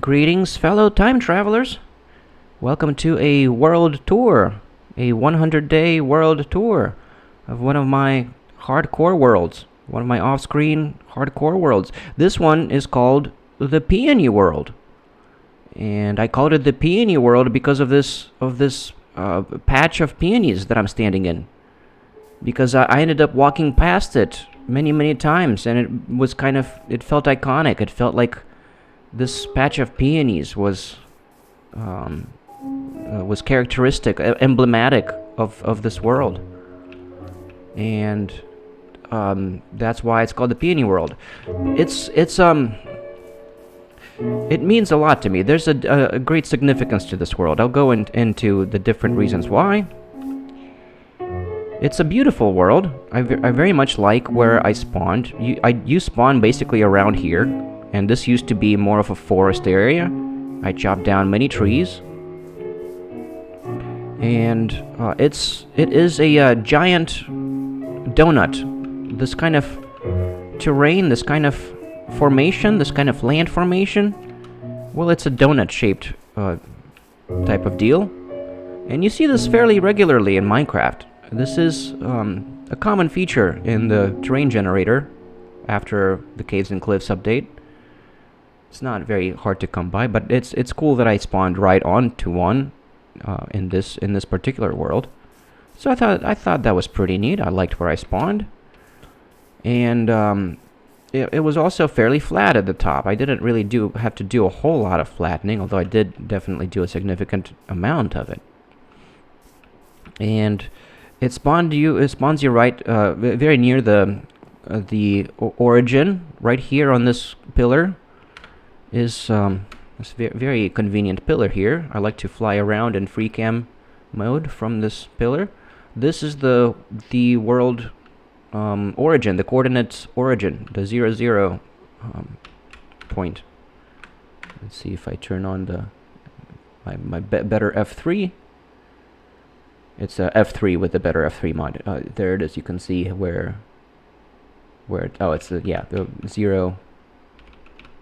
Greetings, fellow time travelers. Welcome to a world tour, a 100-day world tour of one of my hardcore worlds, one of my off-screen hardcore worlds. This one is called the Peony World, and I called it the Peony World because of this patch of peonies that I'm standing in. Because I ended up walking past it many times, and it felt iconic. It felt like this patch of peonies was characteristic, emblematic of this world, and that's why it's called the Peony World. It means a lot to me. There's a great significance to this world. I'll go into the different reasons why. It's a beautiful world. I very much like where I spawned. You spawn basically around here. And this used to be more of a forest area. I chopped down many trees. And it is a giant donut. This kind of terrain, this kind of formation, this kind of land formation, well, it's a donut-shaped type of deal. And you see this fairly regularly in Minecraft. This is a common feature in the terrain generator after the Caves and Cliffs update. It's not very hard to come by, but it's cool that I spawned right onto one in this particular world. So I thought that was pretty neat. I liked where I spawned, and it was also fairly flat at the top. I didn't really have to do a whole lot of flattening, although I did definitely do a significant amount of it. And it spawns you right very near the origin, right here on this pillar. Is this very convenient pillar here. I like to fly around in Freecam mode from this pillar. This is the world origin, the coordinates origin, the 0 point. Let's see if I turn on my better F3. It's a F3 with the better F3 mod. There it is. You can see where it's the 0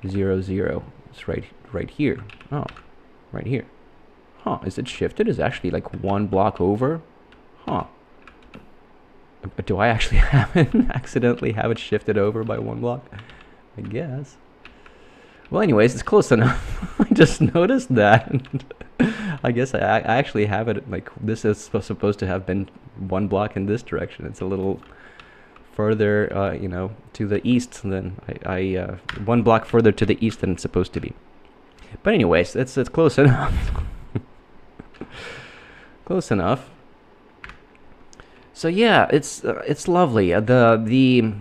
0 it's right here. Oh, right here. Huh, is it shifted? Is it actually like one block over? Huh. Do I actually accidentally have it shifted over by one block? I guess. Well, anyways, it's close enough. I just noticed that. I guess I actually have it like this is supposed to have been one block in this direction. It's a little further, to the east than I one block further to the east than it's supposed to be. But anyways, it's close enough. Close enough. So yeah, it's lovely. The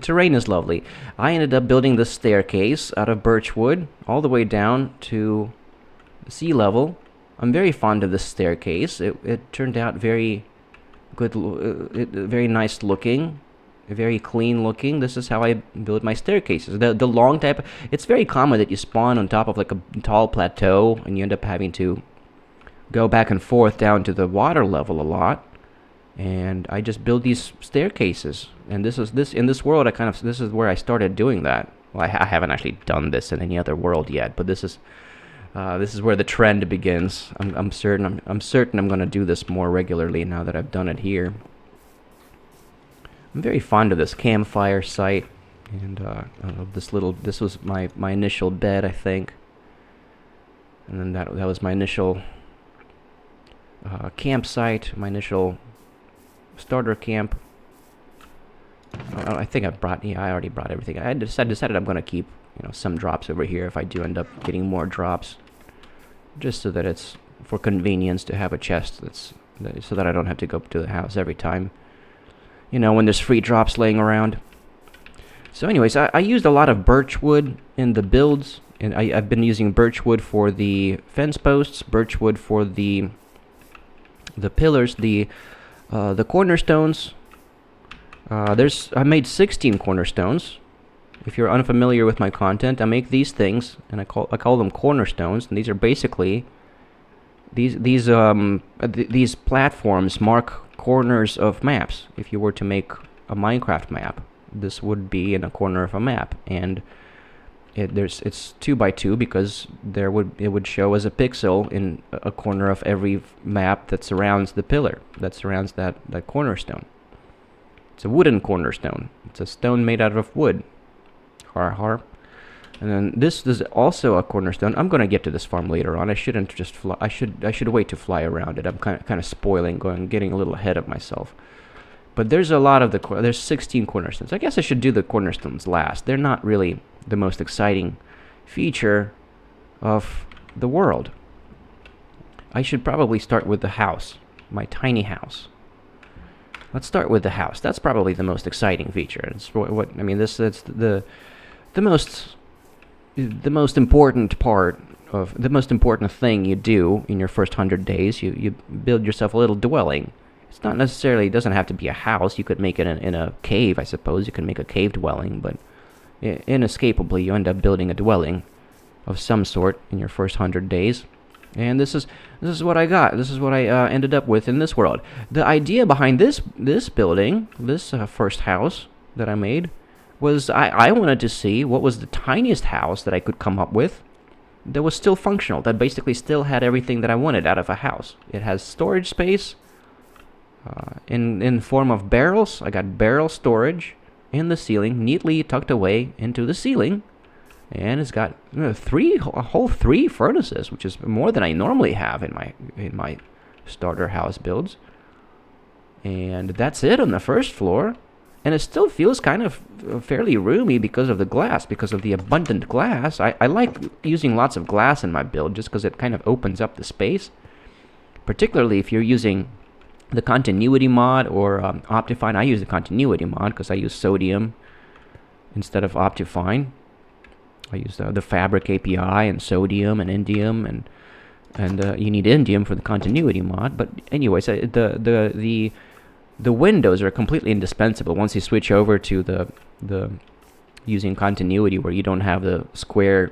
terrain is lovely. I ended up building this staircase out of birch wood all the way down to sea level. I'm very fond of this staircase. It turned out very good, very nice looking, very clean looking. This is how I build my staircases. The long type. It's very common that you spawn on top of like a tall plateau, and you end up having to go back and forth down to the water level a lot. And I just build these staircases, and this in this world this is where I started doing that. Well, I haven't actually done this in any other world yet, but this is where the trend begins. I'm certain I'm going to do this more regularly now that I've done it here. I'm very fond of this campfire site, and this was my initial bed, I think, and then that was my initial campsite, my initial starter camp. I think I already brought everything. I decided I'm going to keep some drops over here if I do end up getting more drops, just so that it's for convenience to have a chest so that I don't have to go to the house every time, when there's free drops laying around. So anyways, I used a lot of birch wood in the builds, and I've been using birch wood for the fence posts, birch wood for the pillars, the cornerstones. I made 16 cornerstones. If you're unfamiliar with my content, I make these things, and I call them cornerstones. And these are basically these platforms mark corners of maps. If you were to make a Minecraft map, this would be in a corner of a map, and It's 2 by 2 because it would show as a pixel in a corner of every map that surrounds the pillar, that surrounds that cornerstone. It's a wooden cornerstone. It's a stone made out of wood. Har har. And then this is also a cornerstone. I'm gonna get to this farm later on. I shouldn't just fly. I should wait to fly around it. I'm kind of spoiling, getting a little ahead of myself. But there's a lot of there's 16 cornerstones. I guess I should do the cornerstones last. They're not really the most exciting feature of the world. I should probably start with the house, my tiny house. Let's start with the house. That's probably the most exciting feature. It's what I mean. It's the most important part of the most important thing you do in your first 100 days. You build yourself a little dwelling. It's not necessarily, it doesn't have to be a house. You could make it in a cave, I suppose. You can make a cave dwelling, but inescapably you end up building a dwelling of some sort in your first 100 days. And this is what I got. This is what I ended up with in this world. The idea behind this building, this first house that I made, was I wanted to see what was the tiniest house that I could come up with that was still functional, that basically still had everything that I wanted out of a house. It has storage space in form of barrels. I got barrel storage in the ceiling, neatly tucked away into the ceiling. And it's got a whole three furnaces, which is more than I normally have in my starter house builds. And that's it on the first floor. And it still feels kind of fairly roomy because of the glass, because of the abundant glass. I like using lots of glass in my build just because it kind of opens up the space. Particularly if you're using the continuity mod or Optifine. I use the continuity mod because I use sodium instead of Optifine. I use the Fabric API and sodium and Indium, and you need Indium for the continuity mod. But anyways, the windows are completely indispensable once you switch over to the using continuity, where you don't have the squares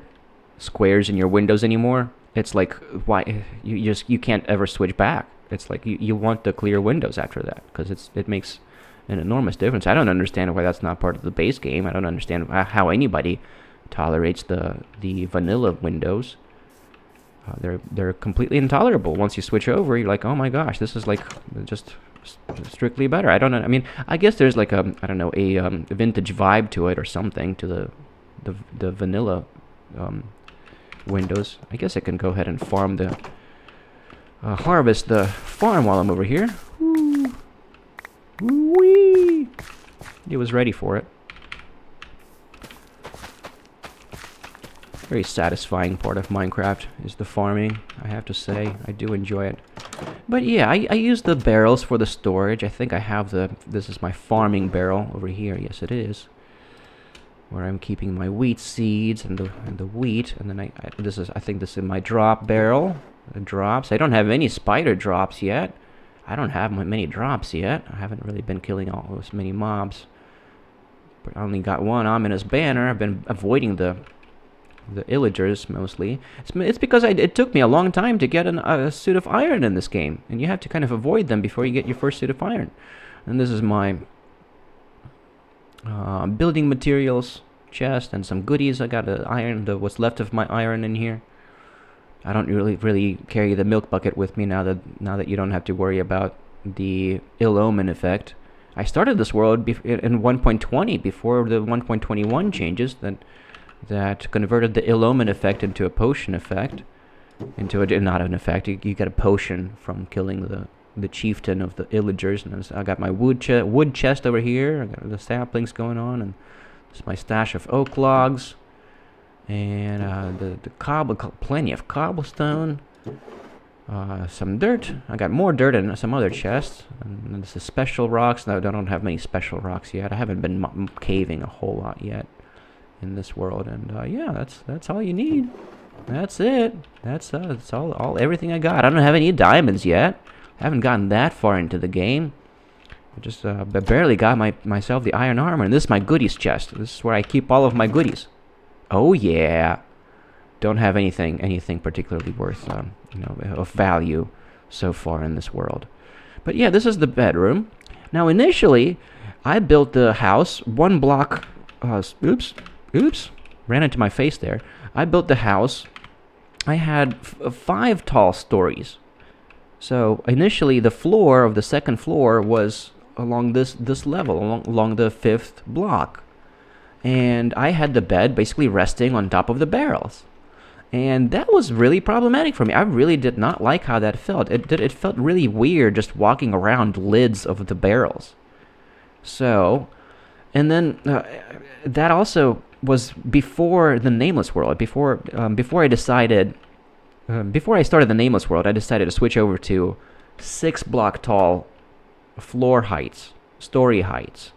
in your windows anymore. It's like, why you can't ever switch back. It's like you want the clear windows after that, because it makes an enormous difference. I don't understand why that's not part of the base game. I don't understand how anybody tolerates the vanilla windows. They're completely intolerable. Once you switch over, you're like, oh my gosh, this is like just strictly better. I don't know. I mean, I guess there's like a vintage vibe to it or something to the vanilla windows. I guess I can go ahead and harvest the farm while I'm over here. Woo-wee! It was ready for it. Very satisfying part of Minecraft is the farming, I have to say. I do enjoy it. But yeah, I use the barrels for the storage. I think I have this is my farming barrel over here. Yes, it is. Where I'm keeping my wheat seeds and the wheat. And then I think this is my drop barrel. The drops. I don't have any spider drops yet. I don't have many drops yet. I haven't really been killing all those many mobs. But I only got one ominous banner. I've been avoiding the illagers mostly. It's because it took me a long time to get a suit of iron in this game, and you have to kind of avoid them before you get your first suit of iron. And this is my building materials chest and some goodies. I got what's left of my iron in here. I don't really carry the milk bucket with me now that you don't have to worry about the ill omen effect. I started this world in 1.20 before the 1.21 changes that converted the ill omen effect into a potion effect, not an effect. You get a potion from killing the chieftain of the illagers. And I got my wood chest over here. I got the saplings going on, and this is my stash of oak logs, and plenty of cobblestone, some dirt. I got more dirt in some other chests, and this is special rocks. No, I don't have many special rocks yet. I haven't been caving a whole lot yet in this world, and yeah, that's all you need. That's it. That's all everything I got. I don't have any diamonds yet. I haven't gotten that far into the game. I just barely got myself the iron armor, and this is my goodies chest. This is where I keep all of my goodies. Oh yeah. Don't have anything particularly worth of value so far in this world. But yeah, this is the bedroom. Now initially I built the house one block oops. ran into my face there. I built the house. I had 5 tall stories. So initially, the floor of the second floor was along this level, along the 5th block, and I had the bed basically resting on top of the barrels, and that was really problematic for me. I really did not like how that felt. It felt really weird just walking around lids of the barrels. So, and then that also was before the Nameless World. Before I decided before I started the Nameless World, I decided to switch over to 6-block tall floor heights, story heights.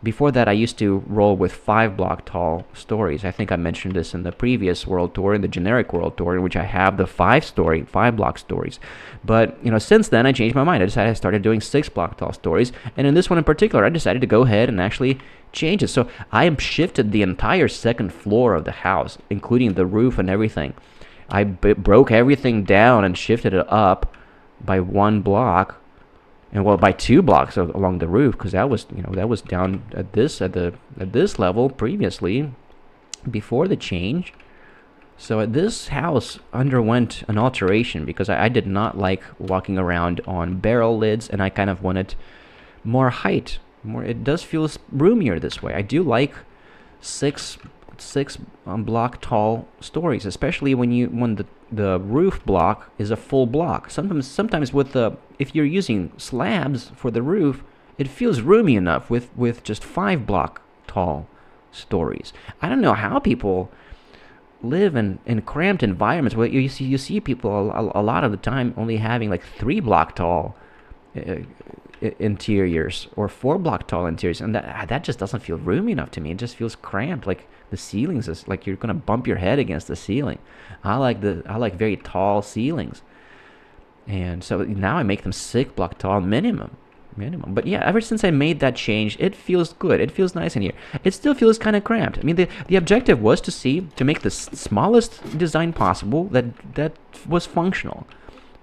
Before that, I used to roll with 5-block tall stories. I think I mentioned this in the previous World Tour, in the generic World Tour, in which I have the 5-block stories. But, since then, I changed my mind. I started doing 6-block tall stories. And in this one in particular, I decided to go ahead and actually change it. So I shifted the entire second floor of the house, including the roof and everything. I broke everything down and shifted it up by 1 block, and by 2 blocks along the roof, because that was down at this level previously, before the change. So this house underwent an alteration because I did not like walking around on barrel lids, and I kind of wanted more height. It does feel roomier this way. I do like 6 block tall stories, especially when the roof block is a full block. Sometimes if you're using slabs for the roof, it feels roomy enough with just 5-block tall stories. I don't know how people live in cramped environments where you see people a lot of the time only having like 3-block tall interiors or 4-block tall interiors, and that just doesn't feel roomy enough to me. It just feels cramped. Like the ceilings is like you're gonna bump your head against the ceiling. I like very tall ceilings, and so now I make them 6-block tall minimum. But yeah, ever since I made that change, it feels good. It feels nice in here. It still feels kind of cramped. I mean, the objective was to make the smallest design possible that was functional.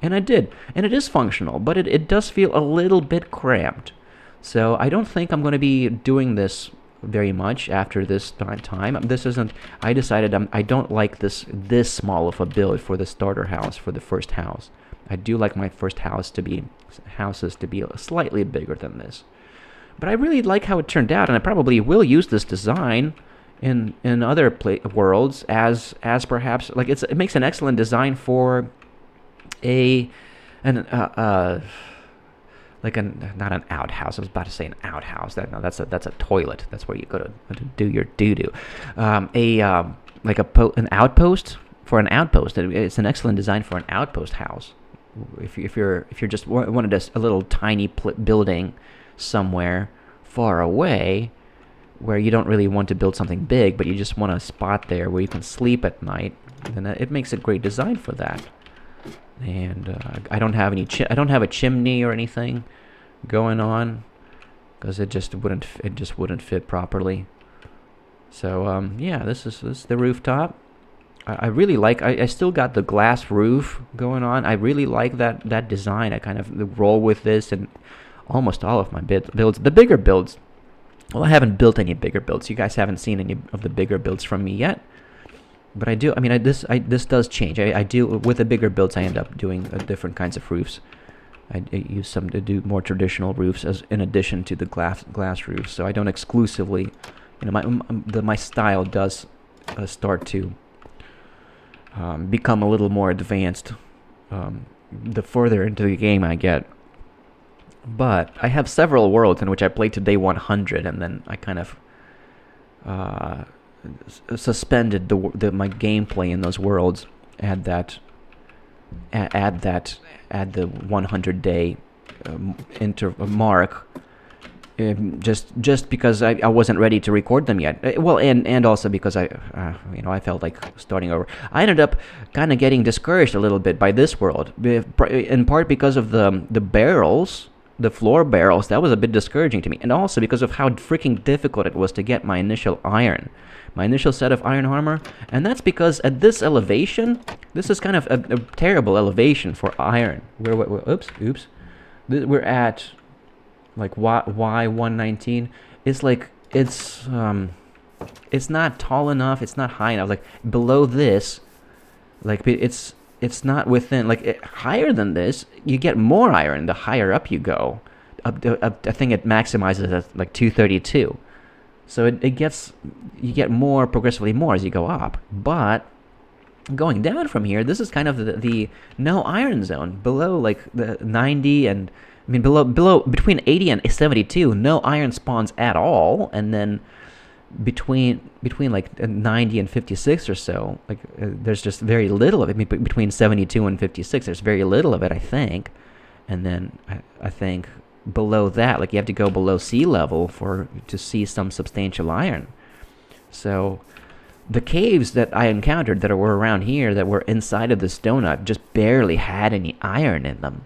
And I did. And it is functional, but it does feel a little bit cramped. So I don't think I'm going to be doing this very much after this time. I decided I don't like this small of a build for the starter house, for the first house. I do like my first houses to be slightly bigger than this. But I really like how it turned out, and I probably will use this design in other worlds as perhaps, like, it makes an excellent design for not an outhouse. I was about to say an outhouse. That's a toilet. That's where you go to do your doo-doo. An outpost, for an outpost. It's an excellent design for an outpost house. If you're just wanted a little tiny building somewhere far away, where you don't really want to build something big, but you just want a spot there where you can sleep at night, then it makes a great design for that. And I don't have a chimney or anything going on because it just wouldn't fit properly. So yeah, this is the rooftop. I really like. I still got the glass roof going on. I really like that design. I kind of roll with this in almost all of my builds. The bigger builds. Well, I haven't built any bigger builds. You guys haven't seen any of the bigger builds from me yet. But I do. I mean, this does change. I do, with the bigger builds, I end up doing different kinds of roofs. I use some to do more traditional roofs in addition to the glass roofs. So I don't exclusively, my style does start to become a little more advanced the further into the game I get. But I have several worlds in which I played to day 100, and then I kind of suspended my gameplay in those worlds at the 100-day mark, just because I wasn't ready to record them yet. Well, and also because I felt like starting over. I ended up kind of getting discouraged a little bit by this world, in part because of the barrels. The floor barrels, that was a bit discouraging to me, and also because of how freaking difficult it was to get my initial set of iron armor. And that's because at this elevation, this is kind of a terrible elevation for iron. Oops. We're at like Y119. It's it's not tall enough. It's not high enough. Like below this, like it's not within higher than this. You get more iron the higher up you go. I think it maximizes at like 232. So it gets you get more progressively more as you go up. But going down from here, this is kind of the no iron zone below like the 90 and I mean below between 80 and 72, no iron spawns at all, and then between like 90 and 56 or so, like there's just very little of it. Between 72 and 56, there's very little of it, I think. And then I think below that, like you have to go below sea level to see some substantial iron. So the caves that I encountered that were around here that were inside of this donut just barely had any iron in them.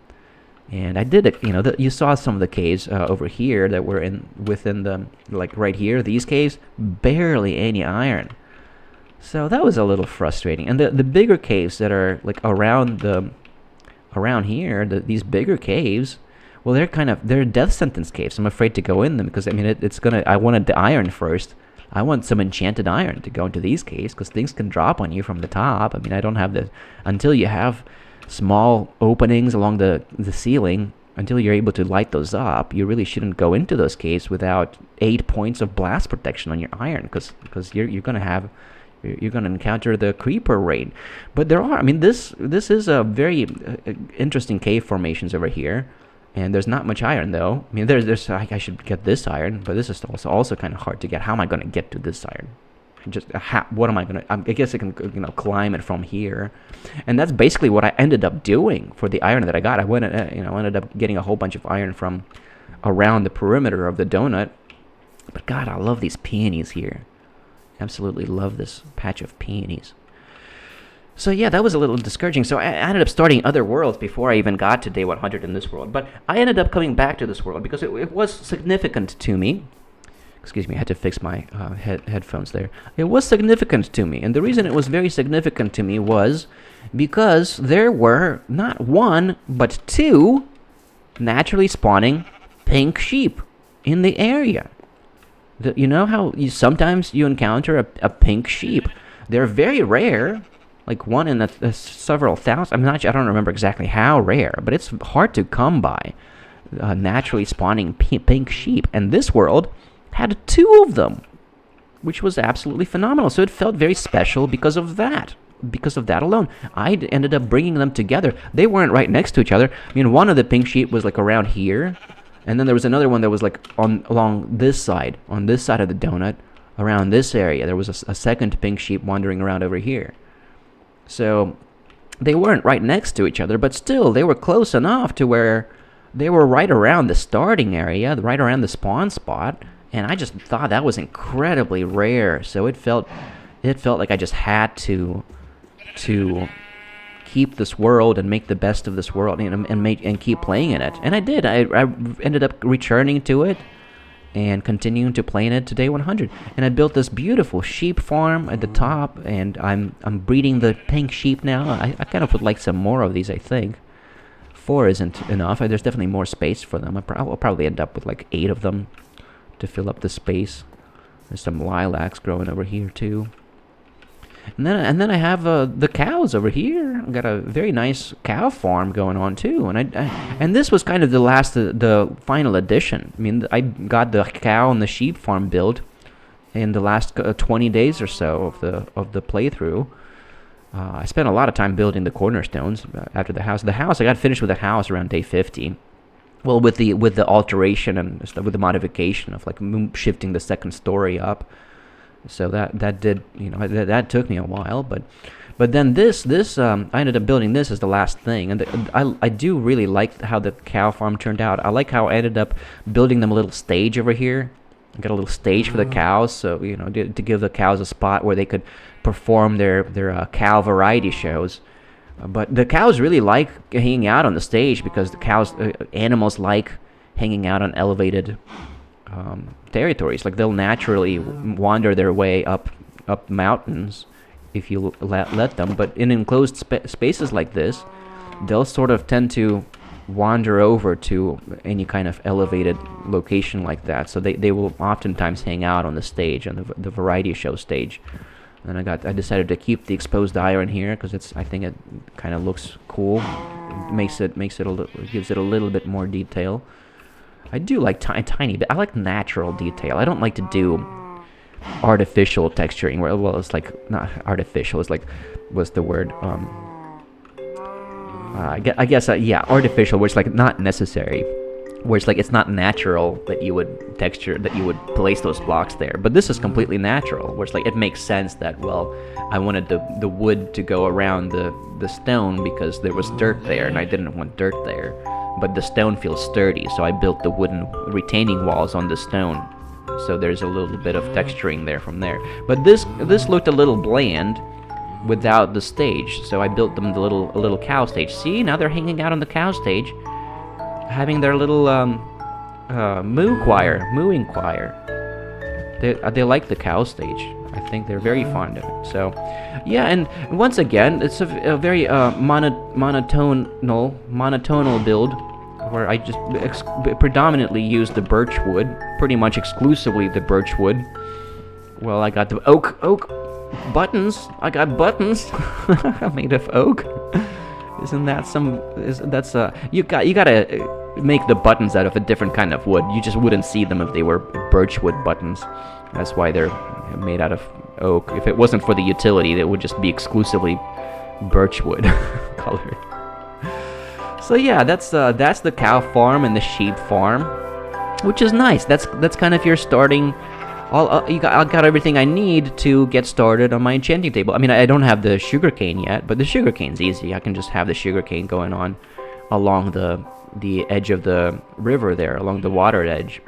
And I did it, you saw some of the caves over here that were within the, like right here, these caves, barely any iron. So that was a little frustrating. And the bigger caves that are like around here, these bigger caves, well, they're death sentence caves. I'm afraid to go in them because, I mean, I wanted the iron first. I want some enchanted iron to go into these caves because things can drop on you from the top. I mean, I don't have until you have small openings along the ceiling, until you're able to light those up, you really shouldn't go into those caves without 8 points of blast protection on your iron because you're gonna encounter the creeper raid. But this is a very interesting cave formations over here, and there's not much iron though. I mean, I should get this iron, but this is also kind of hard to get. How am I going to get to this iron? What am I going to... I guess I can climb it from here. And that's basically what I ended up doing for the iron that I got. I ended up getting a whole bunch of iron from around the perimeter of the donut. But God, I love these peonies here. Absolutely love this patch of peonies. So yeah, that was a little discouraging. So I ended up starting other worlds before I even got to day 100 in this world. But I ended up coming back to this world because it was significant to me. Excuse me, I had to fix my headphones there. It was significant to me. And the reason it was very significant to me was because there were not one, but two naturally spawning pink sheep in the area. You know how sometimes you encounter a pink sheep? They're very rare, like one in several thousand. I don't remember exactly how rare, but it's hard to come by naturally spawning pink sheep. And this world had two of them, which was absolutely phenomenal. So it felt very special because of that. Because of that alone, I ended up bringing them together. They weren't right next to each other. I mean, one of the pink sheep was like around here, and then there was another one that was like along this side, on this side of the donut, around this area. There was a second pink sheep wandering around over here. So they weren't right next to each other, but still they were close enough to where they were right around the starting area, right around the spawn spot. And I just thought that was incredibly rare. So it felt like I just had to keep this world and make the best of this world, and keep playing in it. And I did. I ended up returning to it and continuing to play in it to day 100. And I built this beautiful sheep farm at the top, and I'm breeding the pink sheep now. I kind of would like some more of these, I think. 4 isn't enough. There's definitely more space for them. I'll probably end up with like 8 of them to fill up the space. There's some lilacs growing over here too. And then I have the cows over here. I've got a very nice cow farm going on too. And this was kind of the final addition. I mean, I got the cow and the sheep farm built in the last 20 days or so of the playthrough. I spent a lot of time building the cornerstones after the house. I got finished with the house around day 50. Well, with the alteration and stuff, with the modification of like shifting the second story up, so that did that took me a while, but then this I ended up building this as the last thing, and I do really like how the cow farm turned out. I like how I ended up building them a little stage over here. I got a little stage for the cows, so to give the cows a spot where they could perform their cow variety shows. But the cows really like hanging out on the stage because the animals like hanging out on elevated territories. Like they'll naturally wander their way up mountains if you let them. But in enclosed spaces like this, they'll sort of tend to wander over to any kind of elevated location like that. So they will oftentimes hang out on the stage, on the variety show stage. And I decided to keep the exposed iron here because I think it kind of looks cool. It makes it gives it a little bit more detail. I do like tiny bit. I like natural detail. I don't like to do artificial texturing. Well, it's like not artificial. It's like, what's the word? I guess yeah, artificial, where it's like not necessary, where it's like it's not natural that you would place those blocks there. But this is completely natural, where it's like it makes sense that, well, I wanted the wood to go around the stone because there was dirt there, and I didn't want dirt there. But the stone feels sturdy, so I built the wooden retaining walls on the stone. So there's a little bit of texturing there from there. But this looked a little bland without the stage, so I built them a little cow stage. See, now they're hanging out on the cow stage, having their little mooing choir. They like the cow stage. I think they're very fond of it. So, yeah, and once again, it's a very monotonal build, where I just predominantly use the birch wood, pretty much exclusively the birch wood. Well, I got the oak buttons. I got buttons made of oak. Isn't that some? You gotta make the buttons out of a different kind of wood. You just wouldn't see them if they were birchwood buttons. That's why they're made out of oak. If it wasn't for the utility, it would just be exclusively birchwood colored. So yeah, that's the cow farm and the sheep farm, which is nice. That's kind of your starting. I got everything I need to get started on my enchanting table. I mean, I don't have the sugarcane yet, but the sugarcane's easy. I can just have the sugarcane going on along the edge of the river there, along the water edge.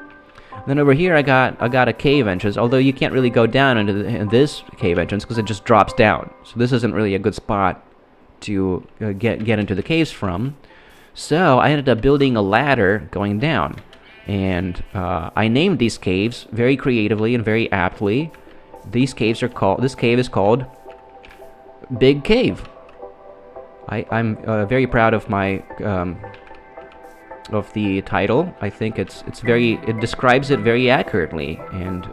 Then over here, I got a cave entrance. Although you can't really go down into this cave entrance because it just drops down. So this isn't really a good spot to get into the caves from. So I ended up building a ladder going down. And I named these caves very creatively and very aptly. This cave is called Big Cave. I'm very proud of my of the title. I think it describes it very accurately and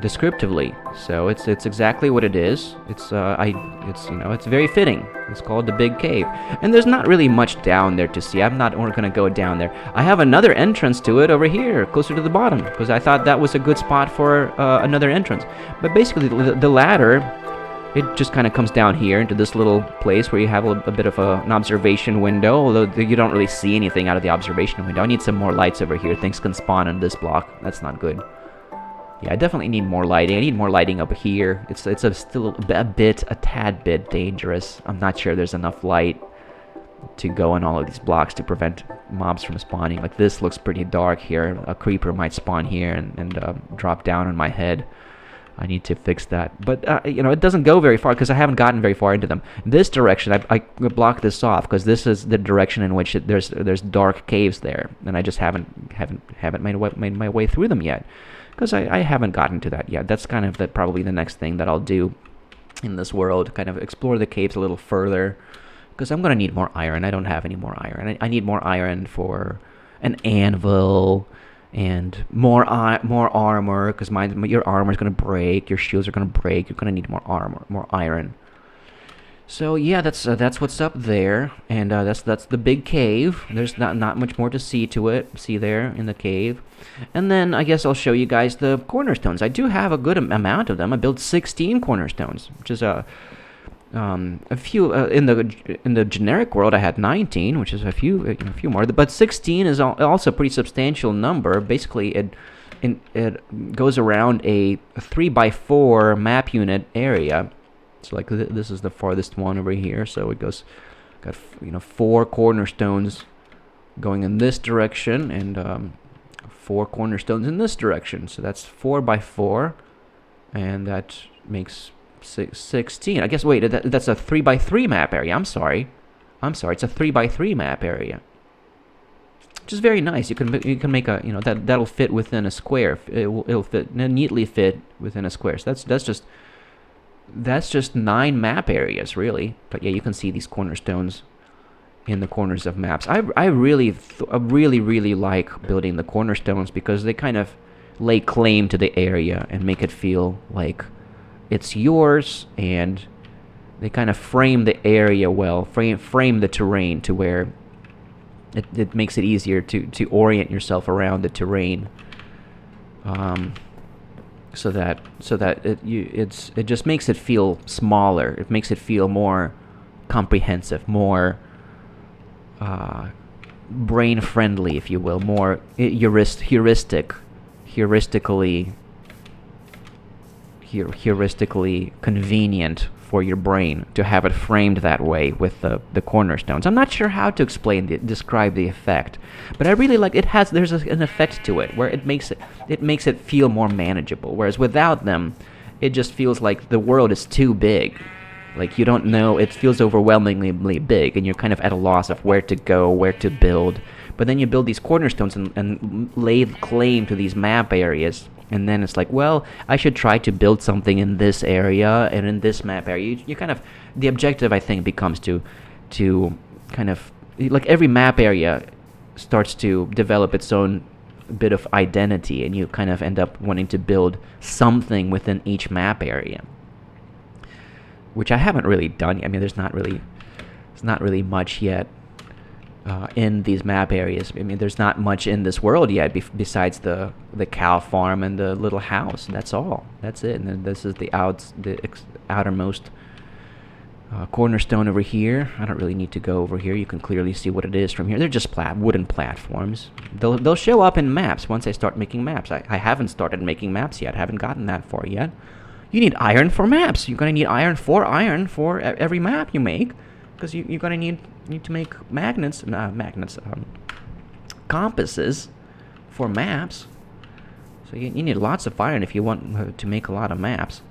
descriptively. So it's exactly what it is. It's very fitting. It's called the Big Cave, and there's not really much down there to see. I'm not going to go down there. I have another entrance to it over here, closer to the bottom, because I thought that was a good spot for another entrance. But basically, the ladder, it just kind of comes down here into this little place where you have a bit of an observation window, although you don't really see anything out of the observation window. I need some more lights over here. Things can spawn on this block. That's not good. Yeah, I definitely need more lighting. I need more lighting up here. It's still a tad bit dangerous. I'm not sure there's enough light to go on all of these blocks to prevent mobs from spawning. Like, this looks pretty dark here. A creeper might spawn here and drop down on my head. I need to fix that. But, it doesn't go very far because I haven't gotten very far into them. This direction, I blocked this off because this is the direction in which there's dark caves there. And I just haven't made my way through them yet. Because I haven't gotten to that yet. That's kind of probably the next thing that I'll do in this world. Kind of explore the caves a little further. Because I'm going to need more iron. I don't have any more iron. I need more iron for an anvil and more armor. Because your armor is going to break. Your shields are going to break. You're going to need more armor, more iron. So yeah, that's what's up there, and that's the big cave. There's not much more to see to it. See there in the cave, and then I guess I'll show you guys the cornerstones. I do have a good amount of them. I built 16 cornerstones, which is a few in the generic world. I had 19, which is a few more. But 16 is also a pretty substantial number. Basically, it goes around a 3x4 map unit area. So like this is the farthest one over here, so it got 4 cornerstones going in this direction and 4 cornerstones in this direction. So that's 4x4, and that makes 16. I guess that's a 3x3 map area. I'm sorry, it's a 3x3 map area, which is very nice. You can make a that'll fit within a square. It'll neatly fit within a square. So that's just 9 map areas, really. But yeah, you can see these cornerstones in the corners of maps. I really like building the cornerstones because they kind of lay claim to the area and make it feel like it's yours, and they kind of frame the area well, frame the terrain to where it makes it easier to orient yourself around the terrain. So that it just makes it feel smaller. It makes it feel more comprehensive, more brain friendly, if you will, more heuristically convenient for your brain to have it framed that way with the cornerstones. I'm not sure how to describe the effect, but I really like it. There's an effect to it where it makes it feel more manageable. Whereas without them, it just feels like the world is too big. Like you don't know, it feels overwhelmingly big, and you're kind of at a loss of where to go, where to build. But then you build these cornerstones and lay claim to these map areas. And then it's like, well, I should try to build something in this area and in this map area. You kind of, the objective, I think, becomes to kind of, like every map area starts to develop its own bit of identity, and you kind of end up wanting to build something within each map area, which I haven't really done. I mean, there's not really much yet in these map areas. I mean, there's not much in this world yet besides the cow farm and the little house. That's all. That's it. And then this is the outermost cornerstone over here. I don't really need to go over here. You can clearly see what it is from here. They're just wooden platforms. They'll show up in maps once I start making maps. I haven't started making maps yet. I haven't gotten that far yet. You need iron for maps. You're going to need iron for every map you make, because you're going to need to make compasses for maps. So you need lots of iron if you want to make a lot of maps.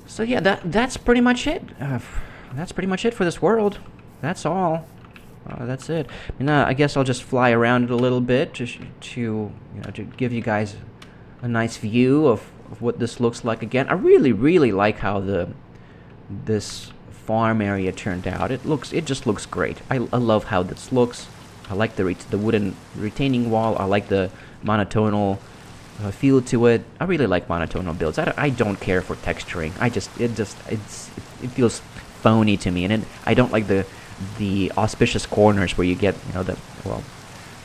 So yeah, that's pretty much it. That's pretty much it for this world. That's all. That's it. And I guess I'll just fly around it a little bit to give you guys a nice view of what this looks like again. I really like how this farm area turned out. It just looks great. I love how this looks. I like the wooden retaining wall. I like the monotonal feel to it. I really like monotonal builds. I don't care for texturing. It feels phony to me, and I don't like the auspicious corners where you get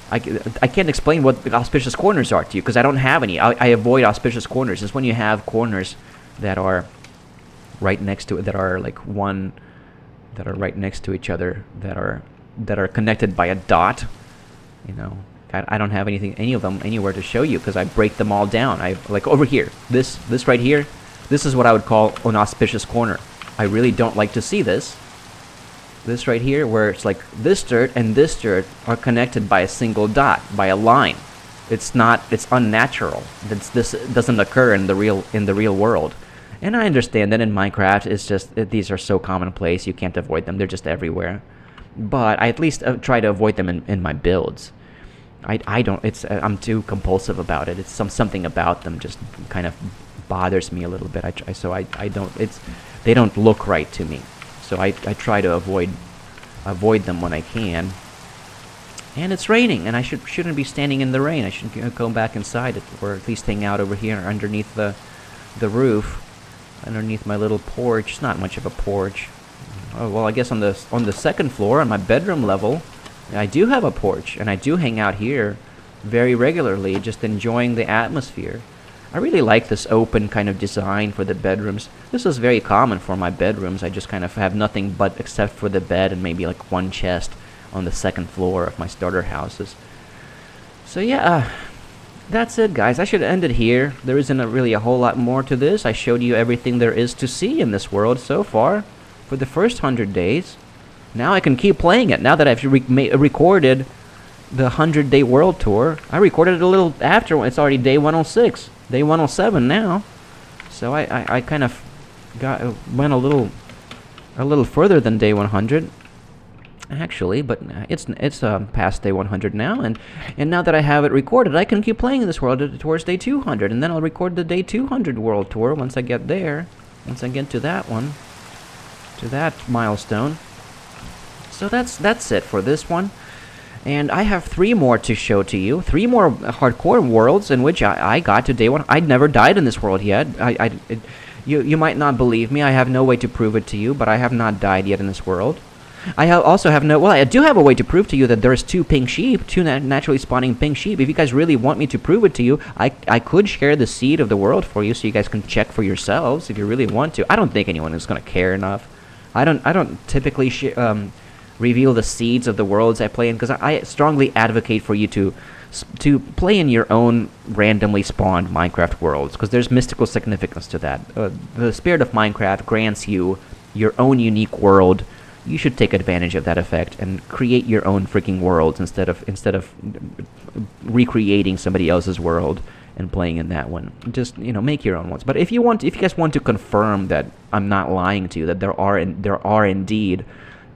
I can't explain what the auspicious corners are to you because I don't have any. I avoid auspicious corners. It's when you have corners that are right next to it, that are right next to each other, that are connected by a dot. I don't have any of them anywhere to show you because I break them all down. Like over here, this right here, this is what I would call an auspicious corner. I really don't like to see this. This right here, where it's like this dirt and this dirt are connected by a single dot, by a line. It's unnatural. This doesn't occur in the real world. And I understand that in Minecraft, it's just these are so commonplace you can't avoid them. They're just everywhere. But I at least try to avoid them in my builds. I don't. I'm too compulsive about it. It's something about them just kind of bothers me a little bit. I don't. They don't look right to me. So I try to avoid them when I can. And it's raining, and I shouldn't be standing in the rain. I should go back inside it, or at least hang out over here underneath the roof, underneath my little porch. It's not much of a porch. Oh, well, I guess on the second floor, on my bedroom level, I do have a porch, and I do hang out here very regularly, just enjoying the atmosphere. I really like this open kind of design for the bedrooms. This is very common for my bedrooms. I just kind of have nothing but except for the bed and maybe like one chest on the second floor of my starter houses. So yeah, that's it, guys. I should end it here. There isn't really a whole lot more to this. I showed you everything there is to see in this world so far for the first 100 days. Now I can keep playing it. Now that I've recorded the 100-day world tour, I recorded it a little after. It's already day 106. Day 107 now, so I kind of went a little further than day 100, actually, but it's past day 100 now, and now that I have it recorded, I can keep playing in this world towards day 200, and then I'll record the day 200 world tour once I get there, once I get to that one, to that milestone. So that's it for this one. And I have 3 more to show to you. 3 more hardcore worlds in which I got to day 1. I'd never died in this world yet. You might not believe me. I have no way to prove it to you, but I have not died yet in this world. Also have no... Well, I do have a way to prove to you that there's 2 pink sheep, 2 naturally spawning pink sheep. If you guys really want me to prove it to you, I could share the seed of the world for you so you guys can check for yourselves if you really want to. I don't think anyone is going to care enough. I don't typically reveal the seeds of the worlds I play in, because I strongly advocate for you to play in your own randomly spawned Minecraft worlds, because there's mystical significance to that. The spirit of Minecraft grants you your own unique world. You should take advantage of that effect and create your own freaking worlds instead of recreating somebody else's world and playing in that one. Just, make your own ones. But if you guys want to confirm that I'm not lying to you, that there are indeed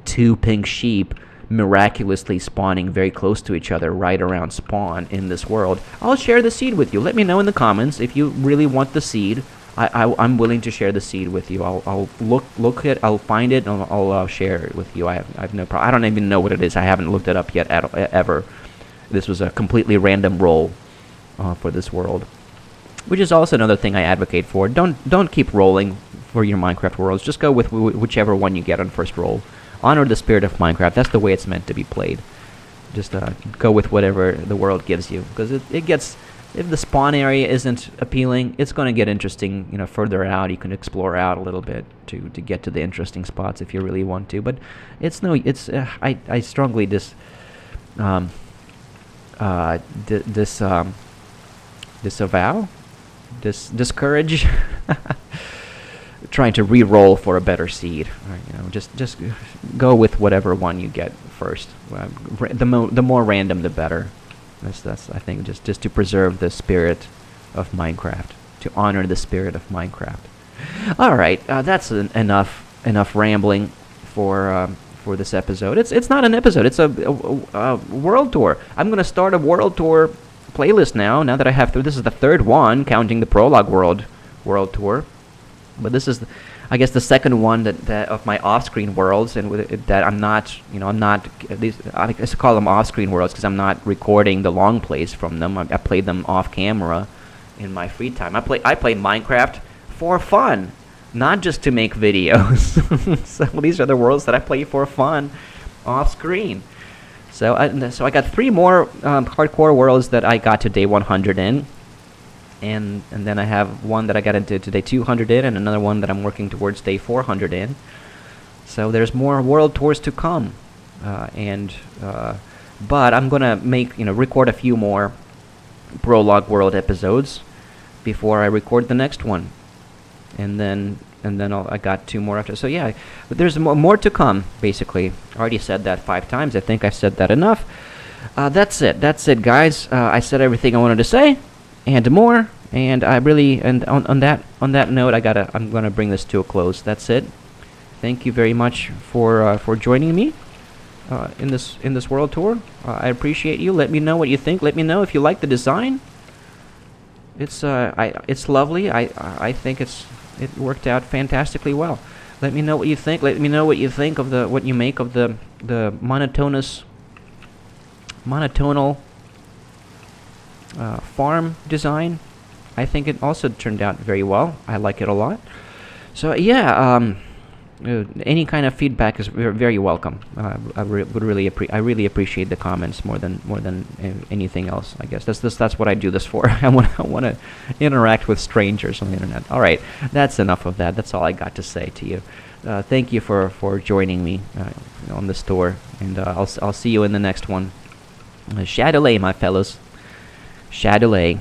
2 pink sheep miraculously spawning very close to each other right around spawn in this world, I'll share the seed with you. Let me know in the comments if you really want the seed. I'm willing to share the seed with you. I'll look at, I'll find it, and I'll share it with you. I have no problem. I don't even know what it is. I haven't looked it up yet ever. This was a completely random roll for this world, which is also another thing I advocate for. Don't keep rolling for your Minecraft worlds. Just go with whichever one you get on first roll. Honor the spirit of Minecraft. That's the way it's meant to be played. Just go with whatever the world gives you, because it gets... If the spawn area isn't appealing, it's going to get interesting, further out. You can explore out a little bit to get to the interesting spots if you really want to. But I strongly disavow discourage trying to re-roll for a better seed. Just go with whatever one you get first. The more random, the better. That's I think just to preserve the spirit of Minecraft, to honor the spirit of Minecraft. All right, that's enough rambling for this episode. It's not an episode. It's a world tour. I'm gonna start a world tour playlist now. Now that I have this is the 3rd one, counting the prologue world tour. But this is, I guess, the 2nd one that of my off-screen worlds, and that I'm not, I just call them off-screen worlds because I'm not recording the long plays from them. I played them off camera in my free time. I played Minecraft for fun, not just to make videos. So these are the worlds that I play for fun, off-screen. So I got 3 more hardcore worlds that I got to day 100 in. And then I have one that I got into day 200 in, and another one that I'm working towards day 400 in. So there's more world tours to come, but I'm gonna record a few more prologue world episodes before I record the next one, and then I got 2 more after. So yeah, but there's more to come. Basically, I already said that 5 times. I think I've said that enough. That's it, guys. I said everything I wanted to say. And more, and on that note, I'm gonna bring this to a close. That's it. Thank you very much for joining me in this world tour. I appreciate you. Let me know what you think. Let me know if you like the design. It's lovely. I think it worked out fantastically well. Let me know what you think. Let me know what you think of what you make of the monotonal farm design. I think it also turned out very well. I like it a lot. So yeah, any kind of feedback is very welcome. I really appreciate the comments more than anything else. I guess that's what I do this for. I want to interact with strangers on the internet. All right, that's enough of that. That's all I got to say to you. Thank you for joining me on this tour, and I'll see you in the next one. Shadowlay, my fellows. Shadowlay.